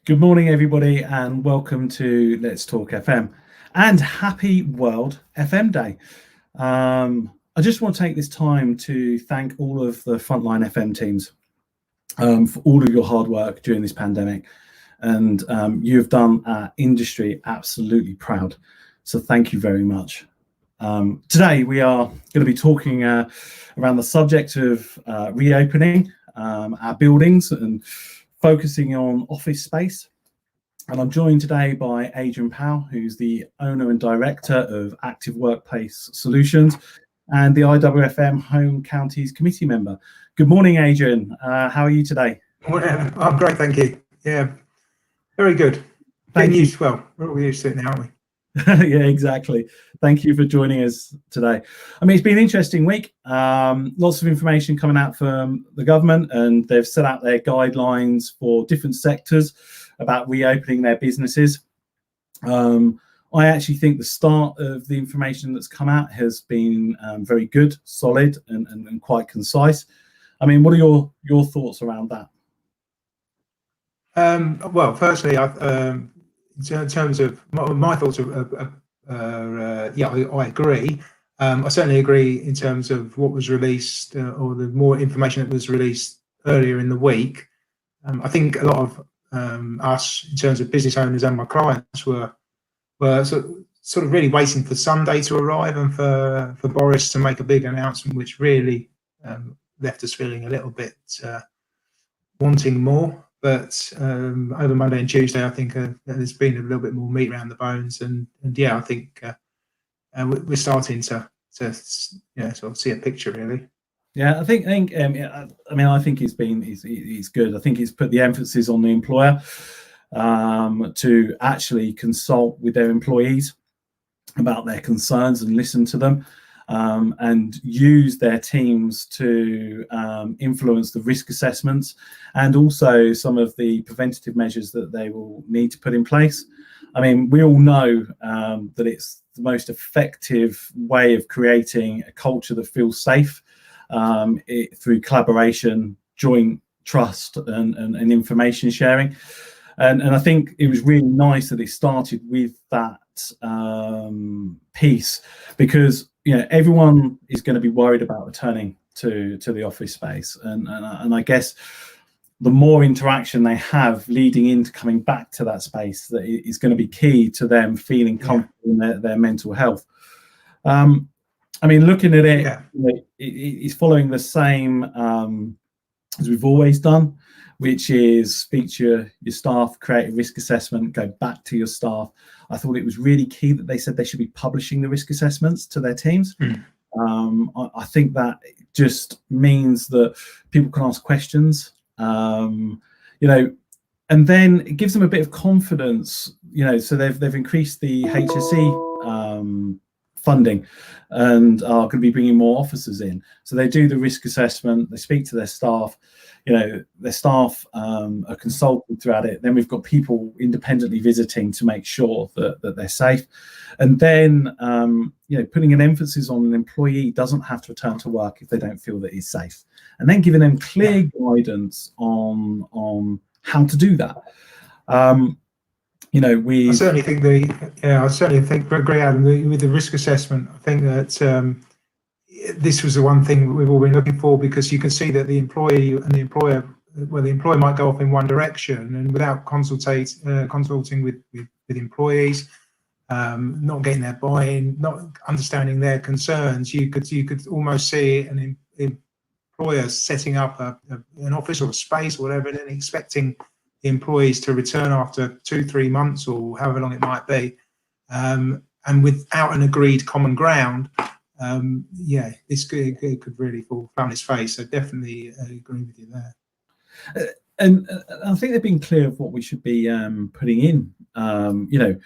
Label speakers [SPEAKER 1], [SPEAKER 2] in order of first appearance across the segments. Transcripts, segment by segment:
[SPEAKER 1] Good morning, everybody, and welcome to Let's Talk FM and happy World FM Day. I just want to take this time to thank all of the frontline FM teams for all of your hard work during this pandemic. And you've done our industry absolutely proud. So thank you very much. Today, we are going to be talking around the subject of reopening our buildings and focusing on office space. And I'm joined today by Adrian Powell, who's the owner and director of Active Workplace Solutions and the IWFM Home Counties Committee member. Good morning, Adrian. How are you today?
[SPEAKER 2] Well, I'm great, thank you. Yeah, very good. Getting used, well, we're all used to it now, aren't we?
[SPEAKER 1] Yeah, exactly. Thank you for joining us today. I mean, it's been an interesting week. Lots of information coming out from the government, and they've set out their guidelines for different sectors about reopening their businesses. I actually think the start of the information that's come out has been very good, solid, and quite concise. I mean, what are your thoughts around that?
[SPEAKER 2] Well, firstly, in terms of my thoughts, yeah, I agree. I certainly agree in terms of what was released or the more information that was released earlier in the week. I think a lot of us, in terms of business owners and my clients, were sort of really waiting for Sunday to arrive and for Boris to make a big announcement, which really left us feeling a little bit wanting more. But over Monday and Tuesday, I think there's been a little bit more meat around the bones, and yeah, I think we're starting to sort of see a picture, really.
[SPEAKER 1] Yeah, I think I mean, I think he's good. I think he's put the emphasis on the employer to actually consult with their employees about their concerns and listen to them. And use their teams to influence the risk assessments and also some of the preventative measures that they will need to put in place. I mean, we all know that it's the most effective way of creating a culture that feels safe through collaboration, joint trust, and information sharing. And I think it was really nice that it started with that piece, because everyone is going to be worried about returning to the office space, and I guess the more interaction they have leading into coming back to that space, that is going to be key to them feeling comfortable in their mental health. I mean, looking at it, it's following the same as we've always done, which is speak to your staff, create a risk assessment, go back to your staff. I thought it was really key that they said they should be publishing the risk assessments to their teams. I think that just means that people can ask questions, and then it gives them a bit of confidence, so they've increased the HSE funding and are going to be bringing more officers in. So they do the risk assessment, they speak to their staff, their staff are consulted throughout it. Then we've got people independently visiting to make sure that they're safe. And then, putting an emphasis on an employee doesn't have to return to work if they don't feel that he's safe. And then giving them clear guidance on how to do that. I certainly think
[SPEAKER 2] agree, Adam, with the risk assessment. I think that this was the one thing we've all been looking for, because you can see that the employee and the employer, well, the employer might go off in one direction, and without consulting with employees, not getting their buy-in, not understanding their concerns, you could almost see an employer setting up an office or a space or whatever, and then expecting the employees to return after 2-3 months or however long it might be, and without an agreed common ground. This could really fall on its face. So definitely agree with you there.
[SPEAKER 1] And I think they've been clear of what we should be putting in. The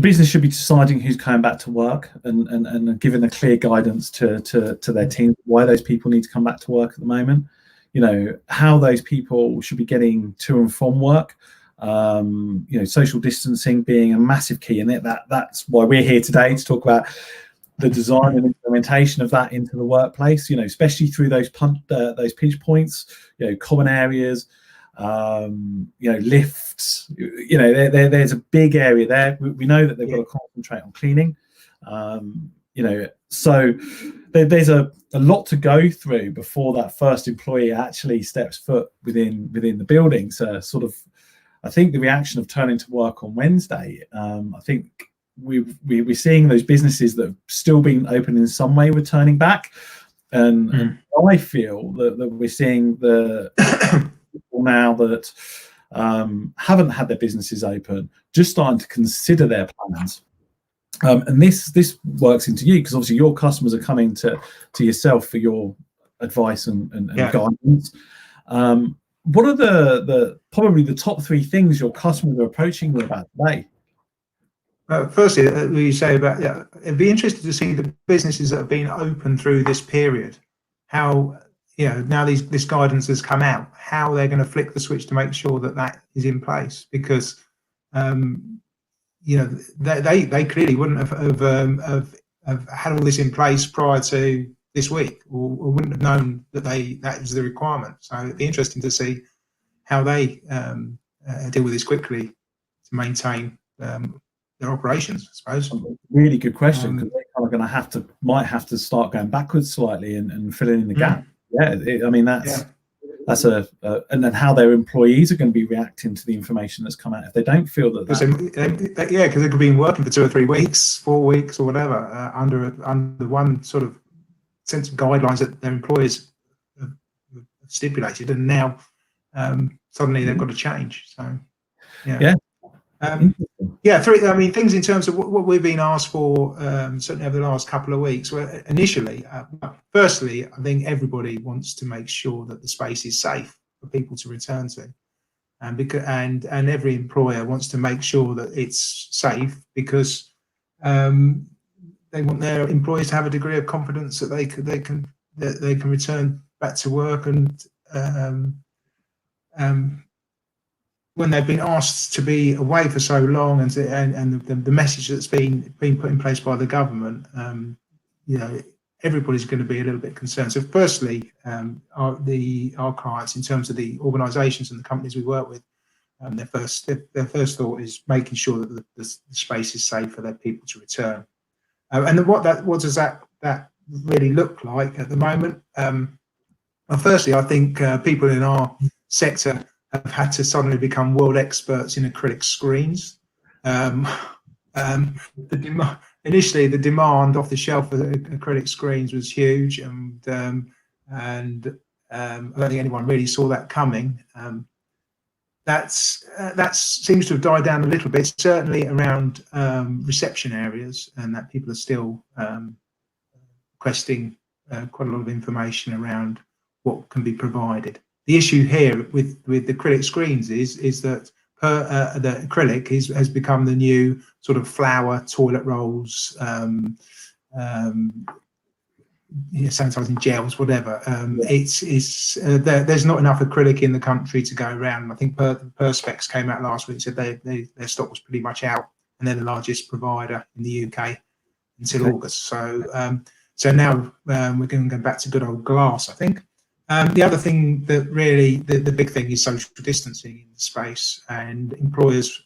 [SPEAKER 1] business should be deciding who's coming back to work and giving a clear guidance to their team why those people need to come back to work at the moment. How those people should be getting to and from work. Social distancing being a massive key in it. That's why we're here today, to talk about the design and implementation of that into the workplace, especially through those pinch points, common areas, lifts. There's a big area there. We know that they've got to concentrate on cleaning. So there's a lot to go through before that first employee actually steps foot within the building. So I think the reaction of turning to work on Wednesday, I think we're seeing those businesses that have still been open in some way returning back, and I feel that we're seeing the people now that haven't had their businesses open just starting to consider their plans. And this works into you, because obviously your customers are coming to yourself for your advice and guidance. What are the probably the top 3 things your customers are approaching you about today?
[SPEAKER 2] Firstly, you say about it'd be interesting to see the businesses that have been open through this period, how now this guidance has come out, how they're going to flick the switch to make sure that is in place, because they clearly wouldn't have had all this in place prior to this week, or wouldn't have known that was the requirement. So it'd be interesting to see how they deal with this quickly to maintain their operations, I suppose.
[SPEAKER 1] Really good question, because they're kind of going to might have to start going backwards slightly and filling in the gap. That's and then how their employees are going to be reacting to the information that's come out if they don't feel that.
[SPEAKER 2] Because they could have been working for 2 or 3 weeks, 4 weeks, or whatever, under one sort of sense of guidelines that their employers have stipulated, and now suddenly they've got to change. So things in terms of what we've been asked for, certainly over the last couple of weeks. Well, initially, firstly, I think everybody wants to make sure that the space is safe for people to return to, and every employer wants to make sure that it's safe, because they want their employees to have a degree of confidence that they can return back to work, and when they've been asked to be away for so long, and the message that's been put in place by the government, everybody's going to be a little bit concerned. So firstly, our clients, in terms of the organisations and the companies we work with, their first thought is making sure that the space is safe for their people to return. And what does that really look like at the moment? Well, firstly, I think people in our sector have had to suddenly become world experts in acrylic screens. Initially, the demand off the shelf for acrylic screens was huge, and I don't think anyone really saw that coming. That seems to have died down a little bit, certainly around reception areas, and that people are still requesting quite a lot of information around what can be provided. The issue here with the acrylic screens is that the acrylic has become the new sort of flour, toilet rolls, sanitizing gels, whatever. There's not enough acrylic in the country to go around. I think Perspex came out last week and said their stock was pretty much out, and they're the largest provider in the UK until August. So now we're going to go back to good old glass, I think. The other thing that really, the big thing is social distancing in the space, and employers,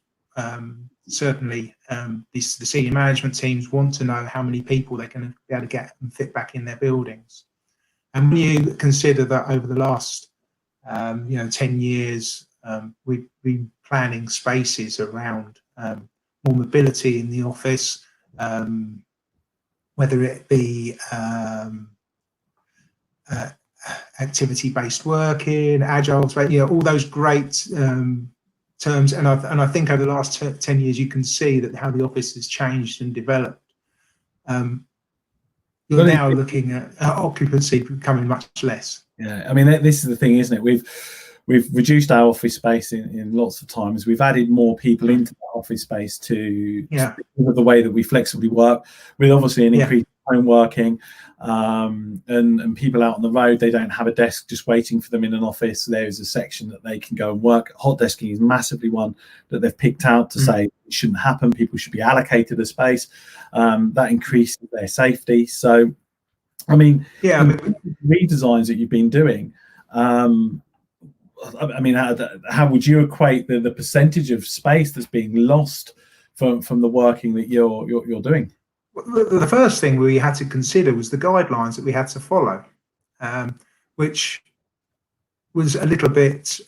[SPEAKER 2] certainly the senior management teams want to know how many people they can be able to get and fit back in their buildings. And when you consider that over the last 10 years, we've been planning spaces around more mobility in the office, whether it be activity-based working, agile, all those great terms. And I think over the last 10 years, you can see that how the office has changed and developed. You're now looking at occupancy becoming much less.
[SPEAKER 1] Yeah, I mean, this is the thing, isn't it? We've reduced our office space in lots of times. We've added more people into that office space to the way that we flexibly work, with obviously an increase in home working, and people out on the road. They don't have a desk just waiting for them in an office. There's a section that they can go and work. Hot desking is massively one that they've picked out to say it shouldn't happen. People should be allocated a space. That increases their safety. So, I mean, redesigns that you've been doing. I mean, how would you equate the percentage of space that's being lost from the working that you're doing?
[SPEAKER 2] The first thing we had to consider was the guidelines that we had to follow, which was a little bit,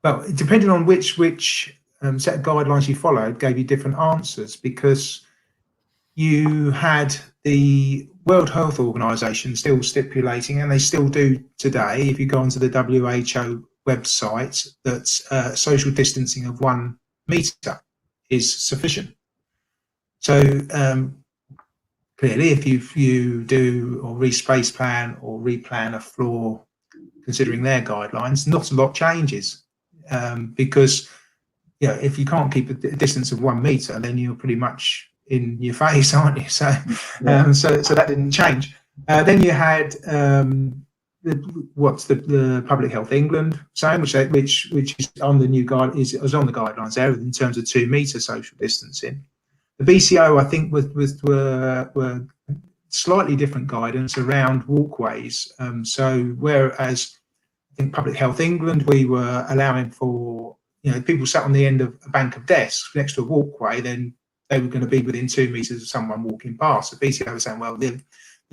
[SPEAKER 2] well, depending on which set of guidelines you followed, gave you different answers, because you had the World Health Organization still stipulating, and they still do today, if you go onto the WHO website, that social distancing of 1 meter is sufficient. So clearly, if you do or re-space plan or replan a floor considering their guidelines, not a lot changes, because if you can't keep a distance of 1 meter, then you're pretty much in your face, aren't you? So so that didn't change. Then you had what's the Public Health England saying, which is on the new is on the guidelines there in terms of 2 meter social distancing. The BCO, I think, were slightly different guidance around walkways. So whereas I think Public Health England, we were allowing for people sat on the end of a bank of desks next to a walkway, then they were going to be within 2 meters of someone walking past. The BCO was saying, well, the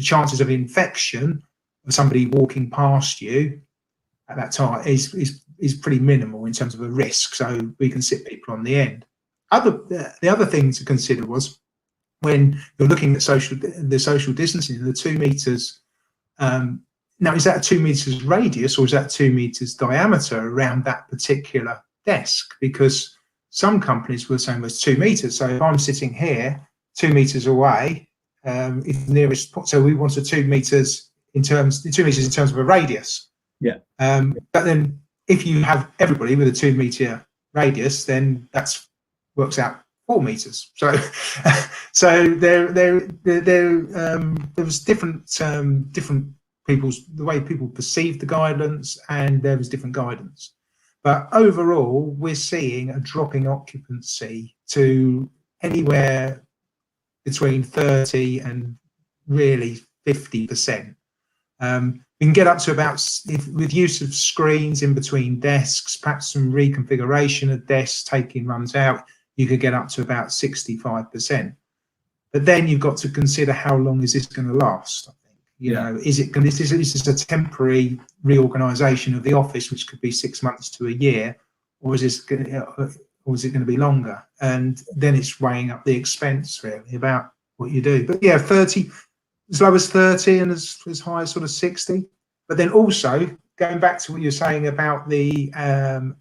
[SPEAKER 2] chances of infection of somebody walking past you at that time is pretty minimal in terms of a risk. So we can sit people on the end. The other thing to consider was when you're looking at the social distancing, the 2 meters. Now, is that a 2 meters radius or is that 2 meters diameter around that particular desk? Because some companies were saying it's 2 meters. So if I'm sitting here 2 meters away, is the nearest point. So we wanted 2 meters in terms of a radius.
[SPEAKER 1] Yeah.
[SPEAKER 2] But then if you have everybody with a 2 meter radius, then that's works out 4 meters. So there was different people's, the way people perceived the guidance, and there was different guidance. But overall, we're seeing a drop in occupancy to anywhere between 30 and really 50%. We can get up to about, with use of screens in between desks, perhaps some reconfiguration of desks, taking runs out, you could get up to about 65%. But then you've got to consider how long is this going to last? I think, is this a temporary reorganisation of the office, which could be 6 months to a year, or is it going to be longer? And then it's weighing up the expense really about what you do. But yeah, 30, as low as 30 and as high as sort of 60. But then also going back to what you're saying about the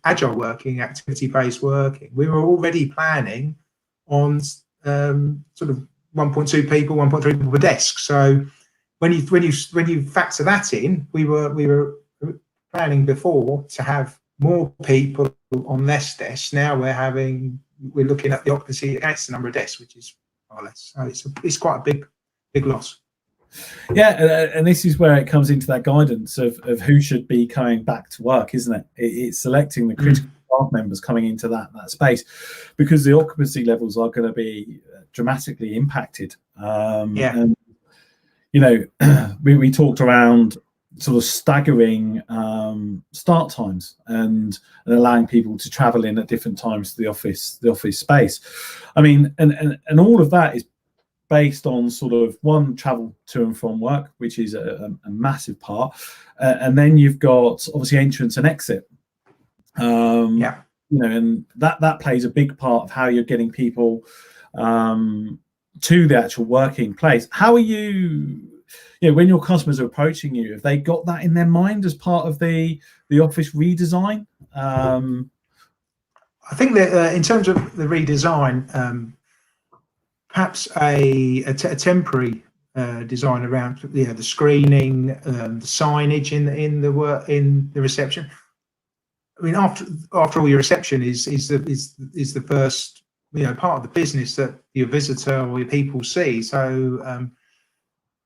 [SPEAKER 2] agile working, activity-based working, we were already planning on sort of 1.2 people, 1.3 people per desk. So when you factor that in, we were planning before to have more people on less desks. Now we're looking at the occupancy against the number of desks, which is far less. So it's quite a big loss.
[SPEAKER 1] Yeah, and this is where it comes into that guidance of who should be coming back to work, isn't it? It's selecting the critical staff members coming into that space, because the occupancy levels are going to be dramatically impacted. And, we talked around sort of staggering start times and allowing people to travel in at different times to the office space. I mean, and all of that is based on sort of travel to and from work, which is a massive part, and then you've got obviously entrance and exit. And that plays a big part of how you're getting people to the actual working place. How are you? When your customers are approaching you, have they got that in their mind as part of the office redesign?
[SPEAKER 2] I think that in terms of the redesign, perhaps a temporary design around the screening, the signage in the reception. I mean, after all, your reception is the first part of the business that your visitor or your people see. So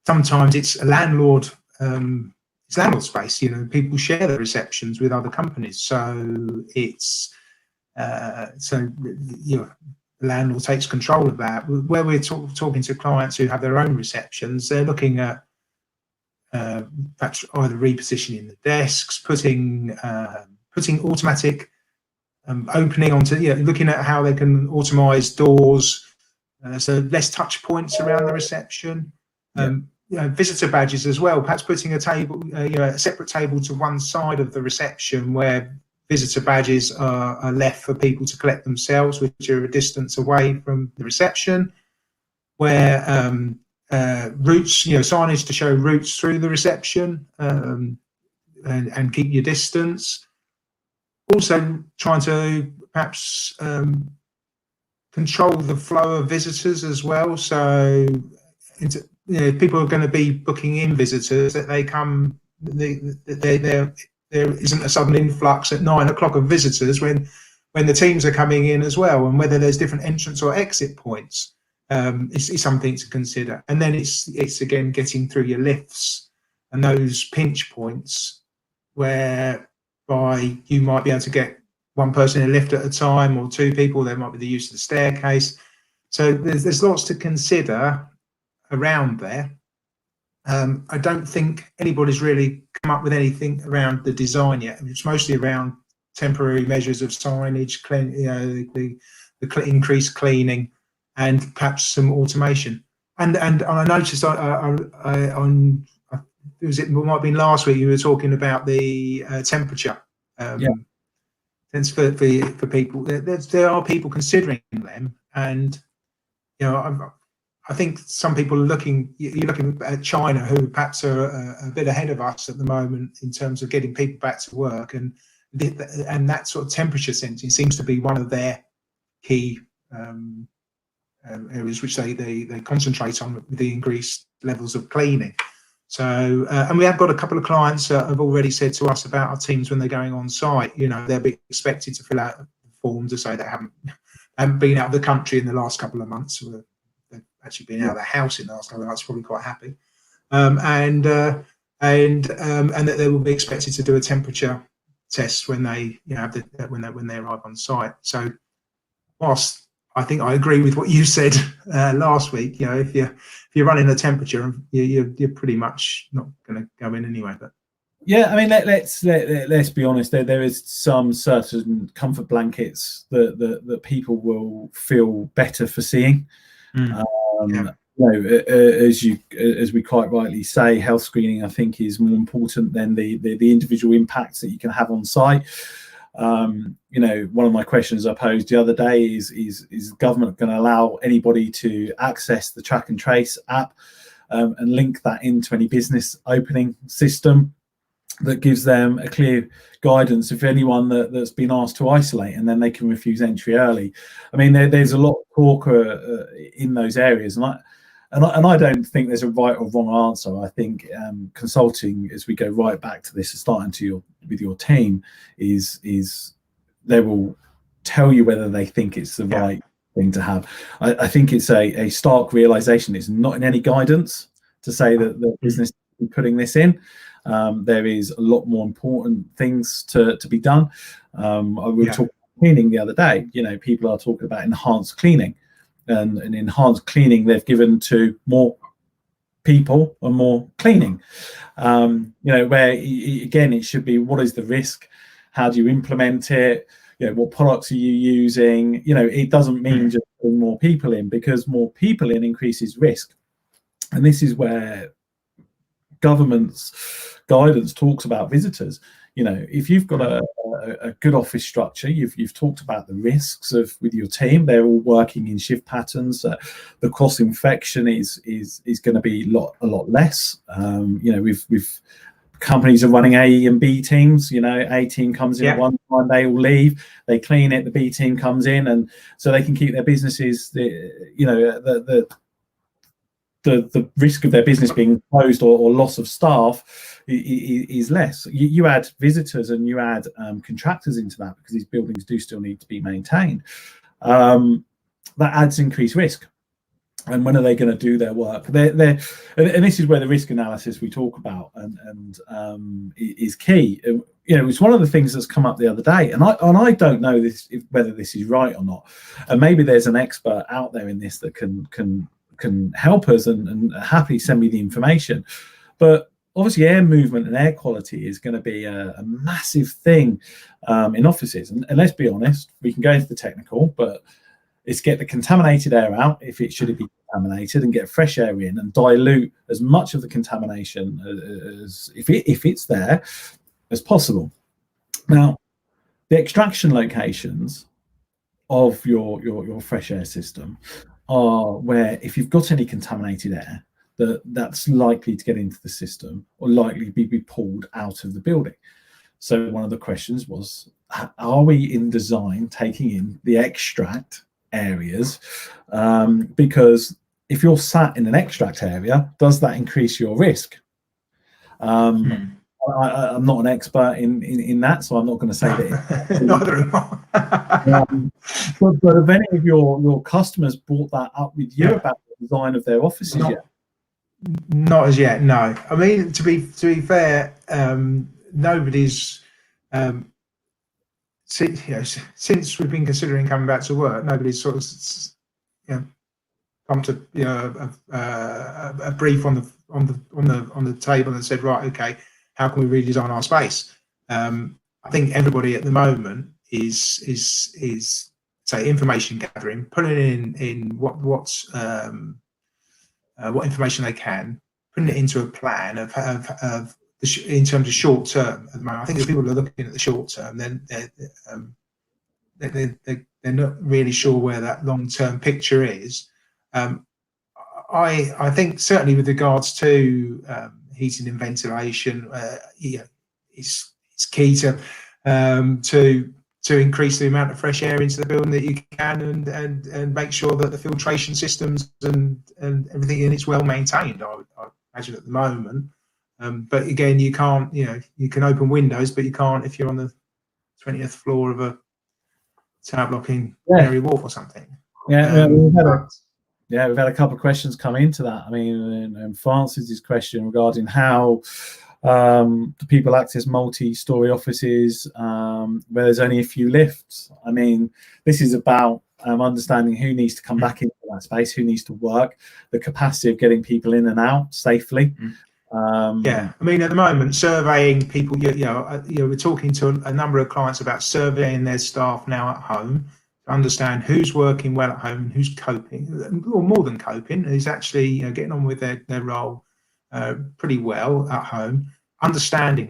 [SPEAKER 2] sometimes it's a landlord. It's landlord space. People share the receptions with other companies. So it's the landlord takes control of that. Where we're talking to clients who have their own receptions, they're looking at perhaps either repositioning the desks, putting automatic opening onto, looking at how they can automize doors, so less touch points around the reception. Visitor badges as well, perhaps putting a table, a separate table to one side of the reception where visitor badges are left for people to collect themselves, which are a distance away from the reception, where routes, signage to show routes through the reception, and keep your distance. Also trying to perhaps control the flow of visitors as well. So people are going to be booking in visitors, that they come, there isn't a sudden influx at 9 o'clock of visitors when the teams are coming in as well, and whether there's different entrance or exit points is something to consider. And then it's again getting through your lifts and those pinch points whereby you might be able to get one person in a lift at a time, or two people. There might be the use of the staircase. So there's lots to consider around there. I don't think anybody's really come up with anything around the design yet. It's mostly around temporary measures of signage, the increased cleaning, and perhaps some automation. And I noticed it might have been last week, you were talking about the temperature. Sense for people. There are people considering them, and I think some people you're looking at China, who perhaps are a bit ahead of us at the moment in terms of getting people back to work, and that sort of temperature sensing seems to be one of their key areas which they concentrate on with the increased levels of cleaning. So, and we have got a couple of clients that have already said to us about our teams when they're going on site, they'll be expected to fill out a form to say they haven't been out of the country in the last couple of months. They've actually been out of the house in the last couple of months, probably quite happy. And that they will be expected to do a temperature test when they, when they arrive on site. So, whilst I think I agree with what you said last week, if you're running a temperature, you're pretty much not going to go in anyway. But
[SPEAKER 1] yeah, I mean, let's be honest. There is some certain comfort blankets that people will feel better for seeing. As we quite rightly say, health screening, I think, is more important than the individual impacts that you can have on site. One of my questions I posed the other day is the government going to allow anybody to access the track and trace app and link that into any business opening system that gives them a clear guidance of anyone that's been asked to isolate, and then they can refuse entry early? I mean, there's a lot of talk in those areas, and I don't think there's a right or wrong answer. I think consulting, as we go right back to this, starting with your team, is they will tell you whether they think it's the right thing to have. I think it's a stark realization. It's not in any guidance to say that the business is putting this in. There is a lot more important things to be done. We were talking about cleaning the other day. People are talking about enhanced cleaning. And enhanced cleaning they've given to more people and more cleaning, where again it should be, what is the risk, how do you implement it, what products are you using? It doesn't mean just putting more people in, because more people in increases risk. And this is where government's guidance talks about visitors. If you've got a good office structure, you've talked about the risks with your team. They're all working in shift patterns. The cross infection is going to be a lot less. We've companies are running A and B teams. A team comes in at one time, they all leave, they clean it. The B team comes in, and so they can keep their businesses. The risk of their business being closed or loss of staff is less. You add visitors and you add contractors into that, because these buildings do still need to be maintained. That adds increased risk. And when are they going to do their work? And this is where the risk analysis we talk about and is key. It's one of the things that's come up the other day, and I don't know whether this is right or not. And maybe there's an expert out there in this that can help us and happily send me the information. But obviously air movement and air quality is going to be a massive thing in offices. And let's be honest, we can go into the technical, but it's get the contaminated air out if it should be contaminated, and get fresh air in, and dilute as much of the contamination as if it's there as possible. Now, the extraction locations of your fresh air system are where, if you've got any contaminated air, that's likely to get into the system or likely be pulled out of the building. So one of the questions was, are we in design taking in the extract areas? Because if you're sat in an extract area, does that increase your risk? I'm not an expert in that, so I'm not going to say that.
[SPEAKER 2] Neither am I.
[SPEAKER 1] But have any of your customers brought that up with you about the design of their offices yet?
[SPEAKER 2] Not as yet, no. I mean, to be fair, nobody's since we've been considering coming back to work, nobody's sort of come to a brief on the table and said, right, okay, how can we redesign our space? I think everybody at the moment is say information gathering, putting in what information they can, putting it into a plan of in terms of short term. At the moment, I think if people are looking at the short term, then they're not really sure where that long term picture is. I think certainly with regards to heating and ventilation, it's key to increase the amount of fresh air into the building that you can, and make sure that the filtration systems and everything in it's well maintained. I imagine at the moment, but again, you can't. You can open windows, but you can't if you're on the 20th floor of a tower block in Canary Wharf or something.
[SPEAKER 1] We've had a couple of questions come into that. I mean, and Francis's question regarding how do people access multi-story offices where there's only a few lifts. I mean, this is about understanding who needs to come back into that space, who needs to work, the capacity of getting people in and out safely.
[SPEAKER 2] I mean, at the moment, surveying people, we're talking to a number of clients about surveying their staff now at home to understand who's working well at home and who's coping, or more than coping, who's actually getting on with their role pretty well at home. Understand the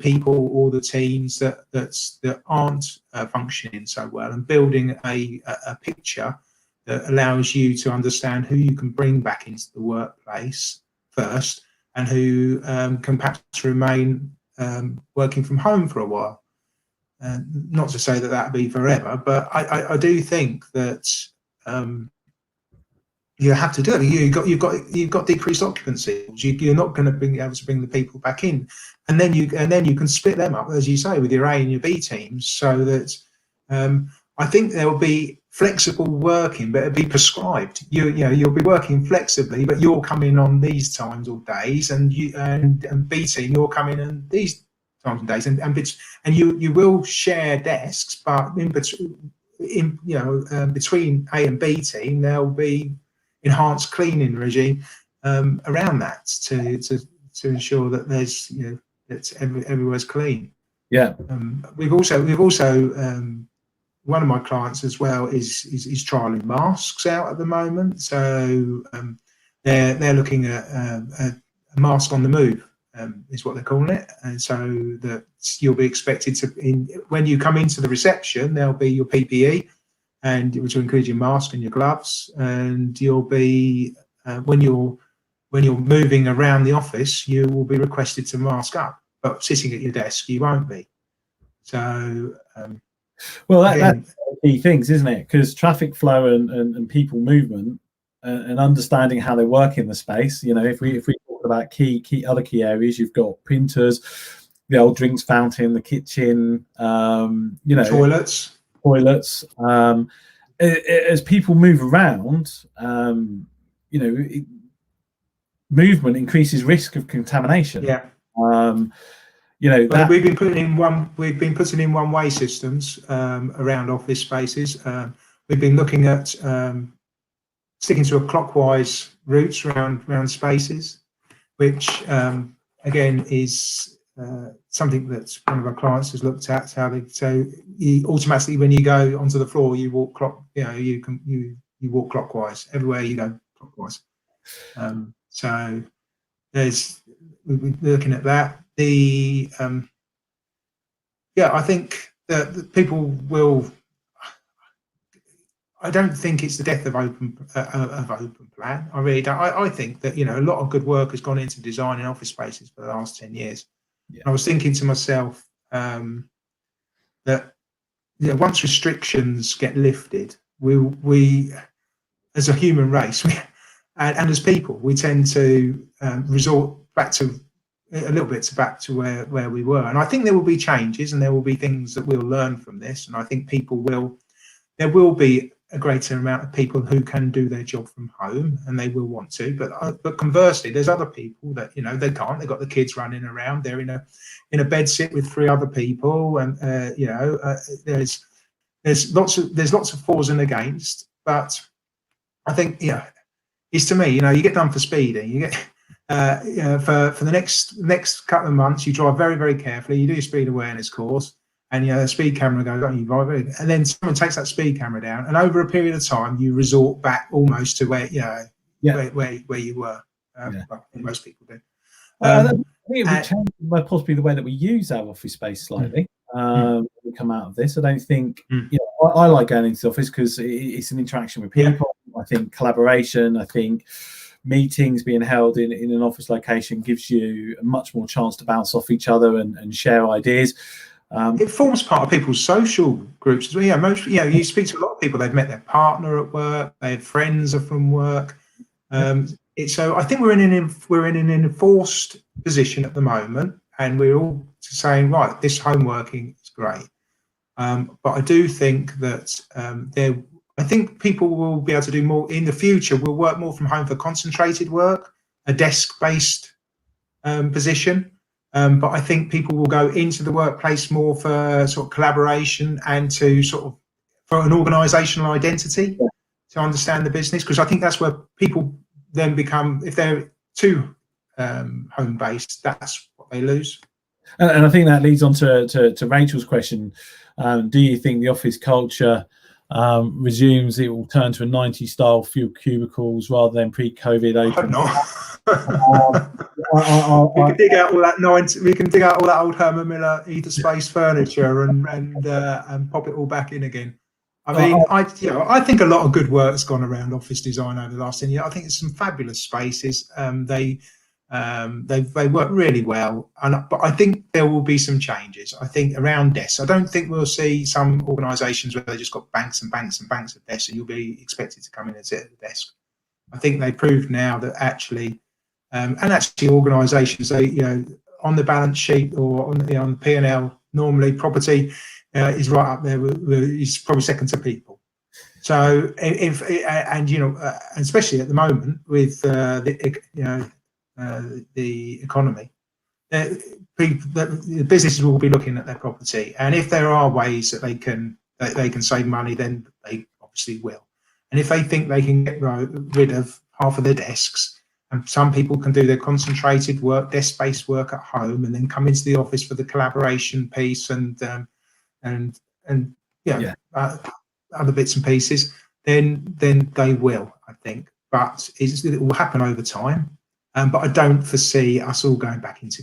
[SPEAKER 2] people or the teams that aren't functioning so well, and building a picture that allows you to understand who you can bring back into the workplace first, and who can perhaps remain working from home for a while. Not to say that that'll be forever, but I do think that you have to do it. You've got decreased occupancy. You're not going to be able to bring the people back in, and then you can split them up, as you say, with your A and your B teams, so that I think there will be flexible working, but it'll be prescribed. You'll be working flexibly, but you're coming on these times or days, and B team, you're coming on these times and days, and you will share desks, but between A and B team, there'll be enhanced cleaning regime around that to ensure that there's that everywhere's clean. We've also one of my clients as well is trialing masks out at the moment. So they're looking at a mask on the move, is what they're calling it. And so that you'll be expected to, when you come into the reception, there'll be your PPE, and which will include your mask and your gloves. And you'll be when you're moving around the office, you will be requested to mask up. But sitting at your desk, you won't be. So.
[SPEAKER 1] Well, that's key things, isn't it? Because traffic flow and people movement and understanding how they work in the space. If we talk about key areas, you've got printers, the old drinks fountain, the kitchen,
[SPEAKER 2] toilets.
[SPEAKER 1] As people move around, movement increases risk of contamination.
[SPEAKER 2] We've been putting in one-way systems around office spaces. We've been looking at sticking to a clockwise routes around spaces. which again is something that one of our clients has looked at. So you automatically, when you go onto the floor, you walk you walk clockwise everywhere you go clockwise. So we're looking at that. I think that people will. I don't think it's the death of open plan. I really don't. I think that a lot of good work has gone into designing office spaces for the last 10 years. Yeah. I was thinking to myself that once restrictions get lifted, we as a human race and as people, we tend to resort back to back to where we were. And I think there will be changes and there will be things that we'll learn from this. And I think there will be a greater amount of people who can do their job from home, and they will want to. But conversely, there's other people that they can't. They've got the kids running around. They're in a bed sit with 3 other people, and there's lots of fors and against. But I think it's, to me, you get done for speeding. You get for the next couple of months, you drive very, very carefully. You do your speed awareness course. And the speed camera goes, and then someone takes that speed camera down, and over a period of time, you resort back almost to where where you were. Well, most people do.
[SPEAKER 1] I think it would change possibly the way that we use our office space slightly. When we come out of this, I don't think I like going into the office because it's an interaction with people. I think collaboration. I think meetings being held in an office location gives you a much more chance to bounce off each other and share ideas.
[SPEAKER 2] It forms part of people's social groups as well. You speak to a lot of people. They've met their partner at work. They have friends from work. So I think we're in an enforced position at the moment, and we're all saying, right, this home working is great. But I do think that I think people will be able to do more in the future. We'll work more from home for concentrated work, a desk-based position. But I think people will go into the workplace more for sort of collaboration and to for an organisational identity to understand the business, because I think that's where people then become, if they're too home based, that's what they lose.
[SPEAKER 1] And I think that leads on to Rachel's question. Do you think the office culture resumes? It will turn to a 90s style, few cubicles rather than pre-COVID open?
[SPEAKER 2] We can dig out all that old Herman Miller Ether Space furniture and pop it all back in again. I mean, I think a lot of good work's gone around office design over the last 10 years. I think it's some fabulous spaces. They work really well, but I think there will be some changes. I think around desks. I don't think we'll see some organisations where they just got banks and banks and banks of desks, and you'll be expected to come in and sit at the desk. I think they proved now that actually organisations, on the balance sheet or on the P&L, normally property is right up there. Is probably second to people. So especially at the moment with the economy, the businesses will be looking at their property, and if there are ways that they can save money, then they obviously will. And if they think they can get rid of half of their desks, and some people can do their concentrated work, desk-based work at home, and then come into the office for the collaboration piece and other bits and pieces, then they will, I think. But it will happen over time. But I don't foresee us all going back into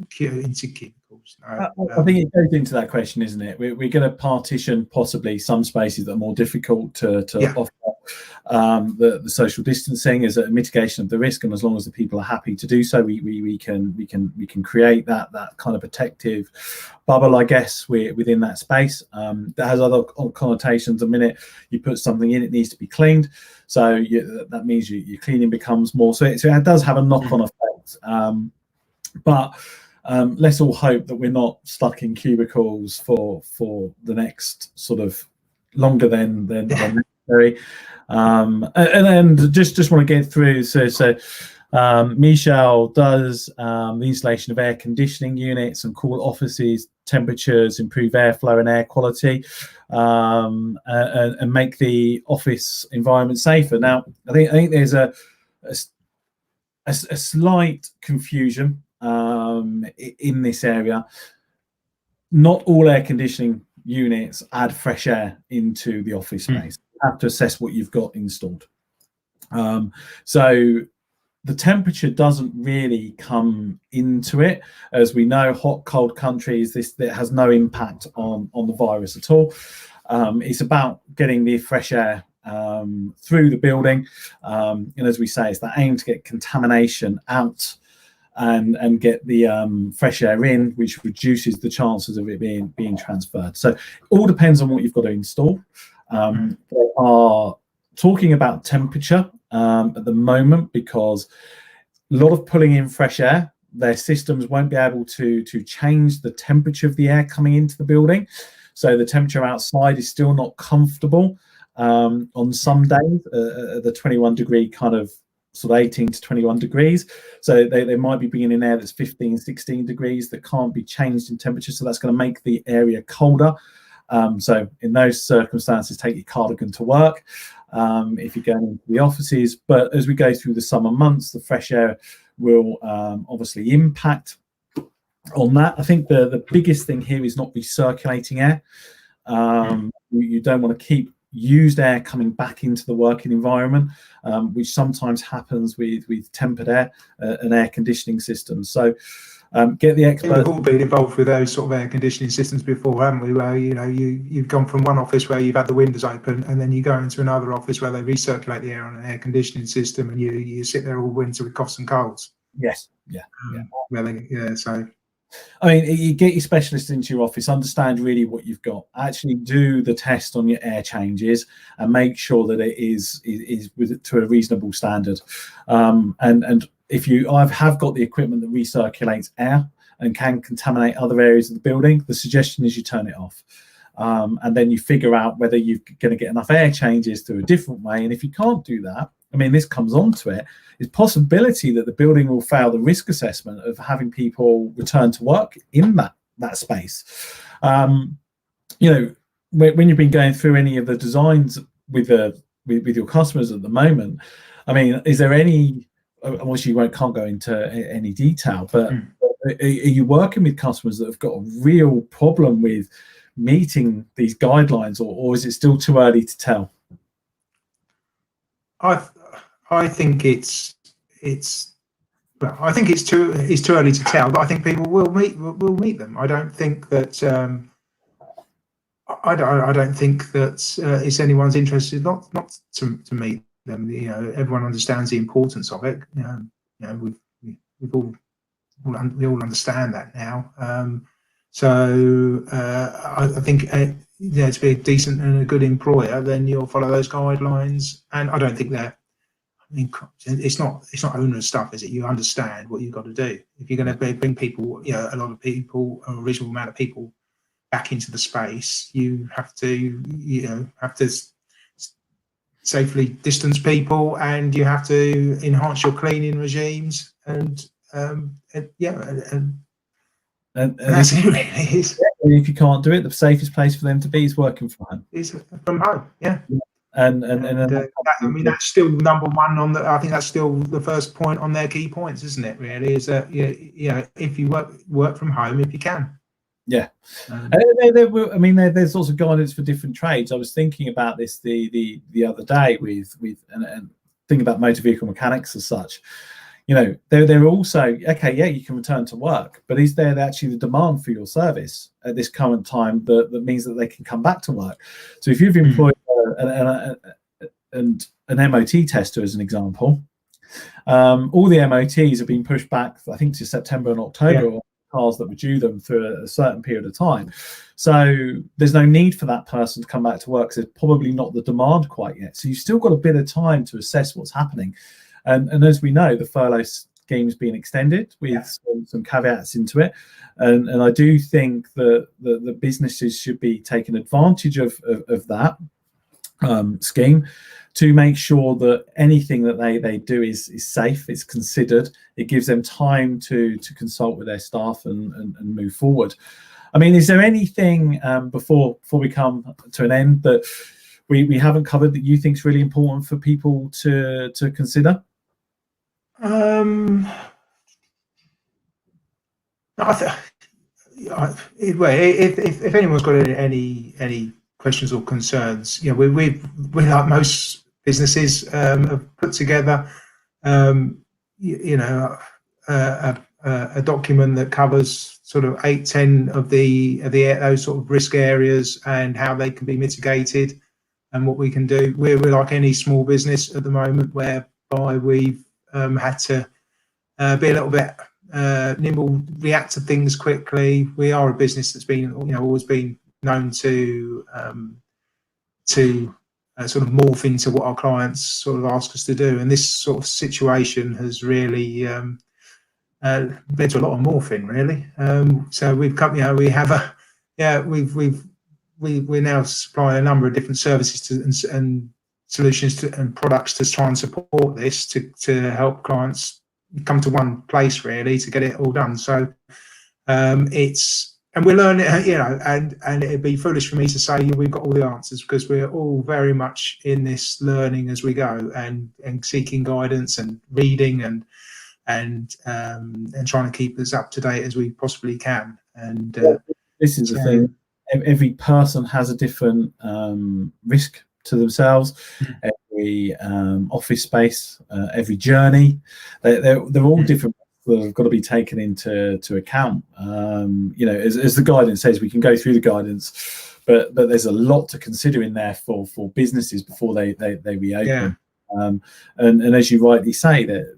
[SPEAKER 2] cubicles.
[SPEAKER 1] I think it goes into that question, isn't it? We're going to partition possibly some spaces that are more difficult to offer the social distancing as a mitigation of the risk, and as long as the people are happy to do so, we can create that kind of protective bubble, I guess, within that space. That has other connotations. The minute you put something in, it needs to be cleaned, so that means your cleaning becomes more. So it does have a knock-on effect. But let's all hope that we're not stuck in cubicles for the next sort of longer than necessary. And then just want to get through. So Michelle does the installation of air conditioning units and cool offices, temperatures, improve airflow and air quality, and make the office environment safer. Now, I think there's a a slight confusion in this area. Not all air conditioning units add fresh air into the office space. You have to assess what you've got installed. So the temperature doesn't really come into it. As we know, hot, cold countries, that has no impact on the virus at all. It's about getting the fresh air through the building. And as we say, it's the aim to get contamination out and get the fresh air in, which reduces the chances of it being transferred. So it all depends on what you've got to install. They are talking about temperature at the moment because a lot of pulling in fresh air, their systems won't be able to change the temperature of the air coming into the building. So the temperature outside is still not comfortable on some days, the 21 degree kind of sort of 18 to 21 degrees. So they might be bringing in air that's 15, 16 degrees that can't be changed in temperature. So that's going to make the area colder. So in those circumstances, take your cardigan to work if you're going into the offices. But as we go through the summer months, the fresh air will obviously impact on that. I think the biggest thing here is not recirculating air. You don't want to keep used air coming back into the working environment, which sometimes happens with tempered air and air conditioning systems. So get the experts.
[SPEAKER 2] We've all been involved with those sort of air conditioning systems before, haven't we? Where you've gone from one office where you've had the windows open, and then you go into another office where they recirculate the air on an air conditioning system, and you sit there all winter with coughs and colds.
[SPEAKER 1] Yes,
[SPEAKER 2] So
[SPEAKER 1] I mean, you get your specialist into your office, understand really what you've got, actually do the test on your air changes, and make sure that it is to a reasonable standard. And if you have got the equipment that recirculates air and can contaminate other areas of the building, the suggestion is you turn it off. And then you figure out whether you're going to get enough air changes through a different way. And if you can't do that, I mean, this comes onto it, is possibility that the building will fail the risk assessment of having people return to work in that space. When you've been going through any of the designs with your customers at the moment, I mean, is there any, obviously you can't go into any detail, but are you working with customers that have got a real problem with meeting these guidelines, or is it still too early to tell?
[SPEAKER 2] I think it's too early to tell, but I think people will meet them. I don't think that I don't think that it's anyone's interested not to meet them. Everyone understands the importance of it. We all understand that now. So I think to be a decent and a good employer, then you'll follow those guidelines. And I don't think it's not onerous stuff, is it? You understand what you've got to do. If you're going to bring people, a lot of people, a reasonable amount of people back into the space, you have to safely distance people, and you have to enhance your cleaning regimes, and that's it, really.
[SPEAKER 1] If you can't do it, the safest place for them to be is working from home.
[SPEAKER 2] Is from home, yeah.
[SPEAKER 1] And
[SPEAKER 2] that's still number one on the. I think that's still the first point on their key points, isn't it? Really, is that if you work from home, if you can.
[SPEAKER 1] Yeah, there's also guidance for different trades. I was thinking about this the other day with and thinking about motor vehicle mechanics as such. They're also okay. Yeah, you can return to work, but is there actually the demand for your service at this current time that means that they can come back to work? So if you've employed an MOT tester, as an example, all the MOTs have been pushed back, I think, to September and October. Yeah. Cars that were due them through a certain period of time. So there's no need for that person to come back to work because there's probably not the demand quite yet. So you've still got a bit of time to assess what's happening. And as we know, the furlough scheme's been extended with some caveats into it. And I do think that the businesses should be taking advantage of that scheme to make sure that anything that they do is safe, it's considered, it gives them time to consult with their staff and move forward. I mean, is there anything before we come to an end that we haven't covered that you think is really important for people to consider?
[SPEAKER 2] If anyone's got any questions or concerns, you know, we like most businesses have put together, you know, a document that covers sort of 8-10 of those sort of risk areas and how they can be mitigated and what we can do. We're like any small business at the moment, whereby we've had to be a little bit nimble, react to things quickly. We are a business that's been, you know, always been known to sort of morph into what our clients sort of ask us to do, and this sort of situation has really led to a lot of morphing, really. So we've come, you know, we have a, yeah, we're now supplying a number of different services and solutions and products to try and support this, to help clients come to one place, really, to get it all done. So and we're learning, you know, and it'd be foolish for me to say we've got all the answers, because we're all very much in this learning as we go, and seeking guidance and reading and trying to keep as up to date as we possibly can. And
[SPEAKER 1] this is the thing. Every person has a different risk to themselves. Every office space, every journey, they're all different. That have got to be taken into account. You know, as the guidance says, we can go through the guidance, but there's a lot to consider in there for businesses before they reopen. Yeah. And as you rightly say, that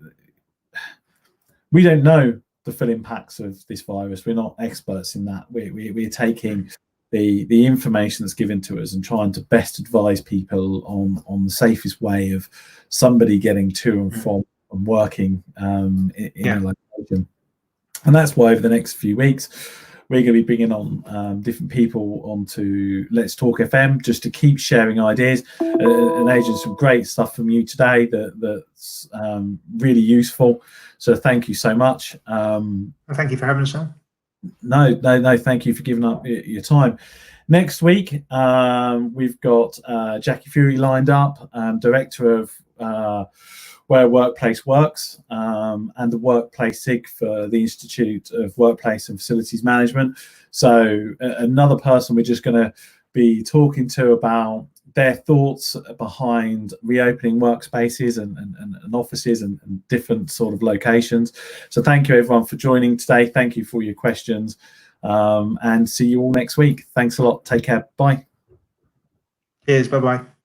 [SPEAKER 1] we don't know the full impacts of this virus. We're not experts in that. We're taking the information that's given to us and trying to best advise people on the safest way of somebody getting to and from and working in a location. And that's why over the next few weeks we're going to be bringing on different people onto Let's Talk FM, just to keep sharing ideas. And Adrian, some great stuff from you today that's really useful, so thank you so much.
[SPEAKER 2] Thank you for having us on.
[SPEAKER 1] No, thank you for giving up your time. Next week we've got Jackie Fury lined up, director of Where Workplace Works, and the Workplace SIG for the Institute of Workplace and Facilities Management. So another person we're just going to be talking to about their thoughts behind reopening workspaces and offices and different sort of locations. So thank you everyone for joining today. Thank you for your questions, and see you all next week. Thanks a lot. Take care. Bye.
[SPEAKER 2] Cheers. Bye-bye.